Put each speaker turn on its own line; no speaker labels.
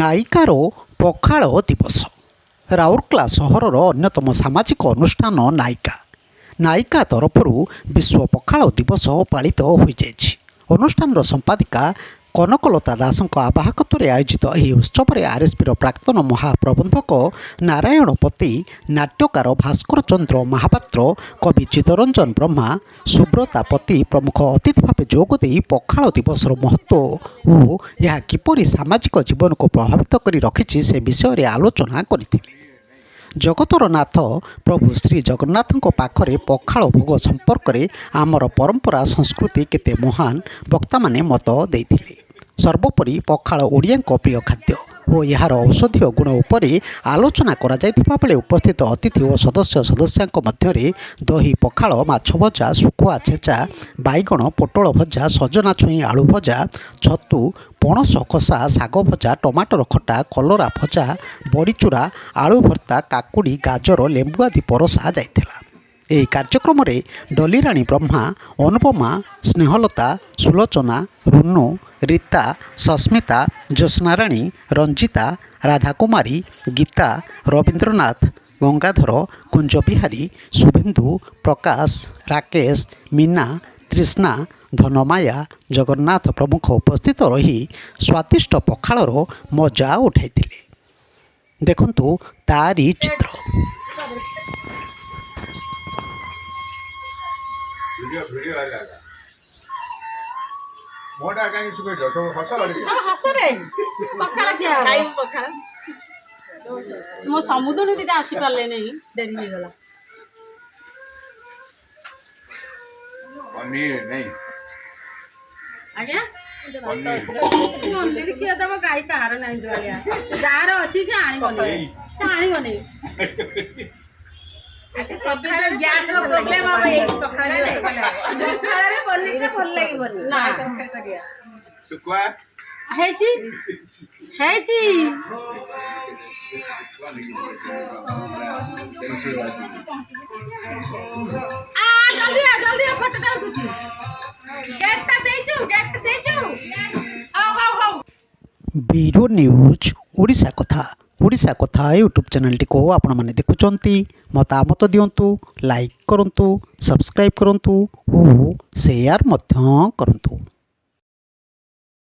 ନାଇକାର ପଖାଳ ଦିବସ ରାଉରକେଲା ସହରର ଅନ୍ୟତମ ସାମାଜିକ ଅନୁଷ୍ଠାନ ନାଇକା ତରଫରୁ ବିଶ୍ୱ ପଖାଳ ଦିବସ ପାଳିତ ହୋଇଯାଇଛି। ଅନୁଷ୍ଠାନର ସମ୍ପାଦିକା କନକଲତା ଦାସଙ୍କ ଆବାହକତ୍ୱରେ ଆୟୋଜିତ ଏହି ଉତ୍ସବରେ ଆର୍ଏସ୍ପିର ପ୍ରାକ୍ତନ ମହାପ୍ରବନ୍ଧକ ନାରାୟଣ ପତି, ନାଟ୍ୟକାର ଭାସ୍କର ଚନ୍ଦ୍ର ମହାପାତ୍ର, କବି ଚିତ୍ତରଞ୍ଜନ ବ୍ରହ୍ମା, ସୁବ୍ରତା ପତି ପ୍ରମୁଖ ଅତିଥି ଭାବେ ଯୋଗଦେଇ ପଖାଳ ଦିବସର ମହତ୍ତ୍ୱ ଓ ଏହା କିପରି ସାମାଜିକ ଜୀବନକୁ ପ୍ରଭାବିତ କରି ରଖିଛି ସେ ବିଷୟରେ ଆଲୋଚନା କରିଥିଲେ। ଜଗତର ନାଥ ପ୍ରଭୁ ଶ୍ରୀ ଜଗନ୍ନାଥଙ୍କ ପାଖରେ ପଖାଳ ଭୋଗ ସମ୍ପର୍କରେ ଆମର ପରମ୍ପରା ସଂସ୍କୃତି କେତେ ମହାନ ବକ୍ତାମାନେ ମତ ଦେଇଥିଲେ। ସର୍ବୋପରି ପଖାଳ ଓଡ଼ିଆଙ୍କ ପ୍ରିୟ ଖାଦ୍ୟ ଓ ଏହାର ଔଷଧୀୟ ଗୁଣ ଉପରେ ଆଲୋଚନା କରାଯାଇଥିବା ବେଳେ ଉପସ୍ଥିତ ଅତିଥି ଓ ସଦସ୍ୟଙ୍କ ମଧ୍ୟରେ ଦହି ପଖାଳ, ମାଛ ଭଜା, ଶୁଖୁଆ ଛେଚା, ବାଇଗଣ ପୋଟଳ ଭଜା, ସଜନା ଛୁଇଁ ଆଳୁ ଭଜା, ଛତୁ, ପଣସ କଷା, ଶାଗ ଭଜା, ଟମାଟର ଖଟା, କଲରା ଭଜା, ବଡ଼ିଚୁରା, ଆଳୁ ଭର୍ତ୍ତା, କାକୁଡ଼ି, ଗାଜର, ଲେମ୍ବୁ ଆଦି ପରଷା ଯାଇଥିଲା। ଏହି କାର୍ଯ୍ୟକ୍ରମରେ ଡଲିରାଣୀ ବ୍ରହ୍ମା, ଅନୁପମା, ସ୍ନେହଲତା, ସୁଲୋଚନା, ରୁନୁ, ରୀତା, ସସ୍ମିତା, ଜ୍ୟୋତ୍ସ୍ନାରାଣୀ, ରଞ୍ଜିତା, ରାଧାକୁମାରୀ, ଗୀତା, ରବୀନ୍ଦ୍ରନାଥ, ଗଙ୍ଗାଧର, କୁଞ୍ଜବିହାରୀ, ଶୁଭେନ୍ଦୁ, ପ୍ରକାଶ, ରାକେଶ, ମୀନା, ତୃଷ୍ଣା, ଧନମାୟା, ଜଗନ୍ନାଥ ପ୍ରମୁଖ ଉପସ୍ଥିତ ରହି ସ୍ୱାଦିଷ୍ଟ ପଖାଳର ମଜା ଉଠାଇଥିଲେ। ଦେଖନ୍ତୁ ତାରି ଚିତ୍ର।
ମୋ ସମୁଦ୍ର ଦିଟା ଆସିପାରିଲେ ନାହିଁ, ଡେରି ହେଇଗଲା। ଆଜ୍ଞା ମନ୍ଦିର କିଏ ଦେବ? ଗାଈ କାହାର ନାହିଁ, ଦୁଆଳିଆ ଯାହାର ଅଛି ସେ ଆଣିବନି, ଗ୍ୟାସ ର ପ୍ରୋବ୍ଲେମ ହବ। ଏଇ ପଖାଳରେ ପନିର ଭଲ ଲାଗିବନି। ହେଇଛି ଜଲ୍ଦି ଫଟୋଟା ଉଠୁଛି।
ବ୍ୟୁରୋ ନ୍ୟୁଜ୍ ଓଡ଼ିଶା କଥା ୟୁଟ୍ୟୁବ୍ ଚ୍ୟାନେଲଟିକୁ ଆପଣମାନେ ଦେଖୁଛନ୍ତି। ମତାମତ ଦିଅନ୍ତୁ, ଲାଇକ୍ କରନ୍ତୁ, ସବସ୍କ୍ରାଇବ୍ କରନ୍ତୁ ଓ ସେୟାର ମଧ୍ୟ କରନ୍ତୁ।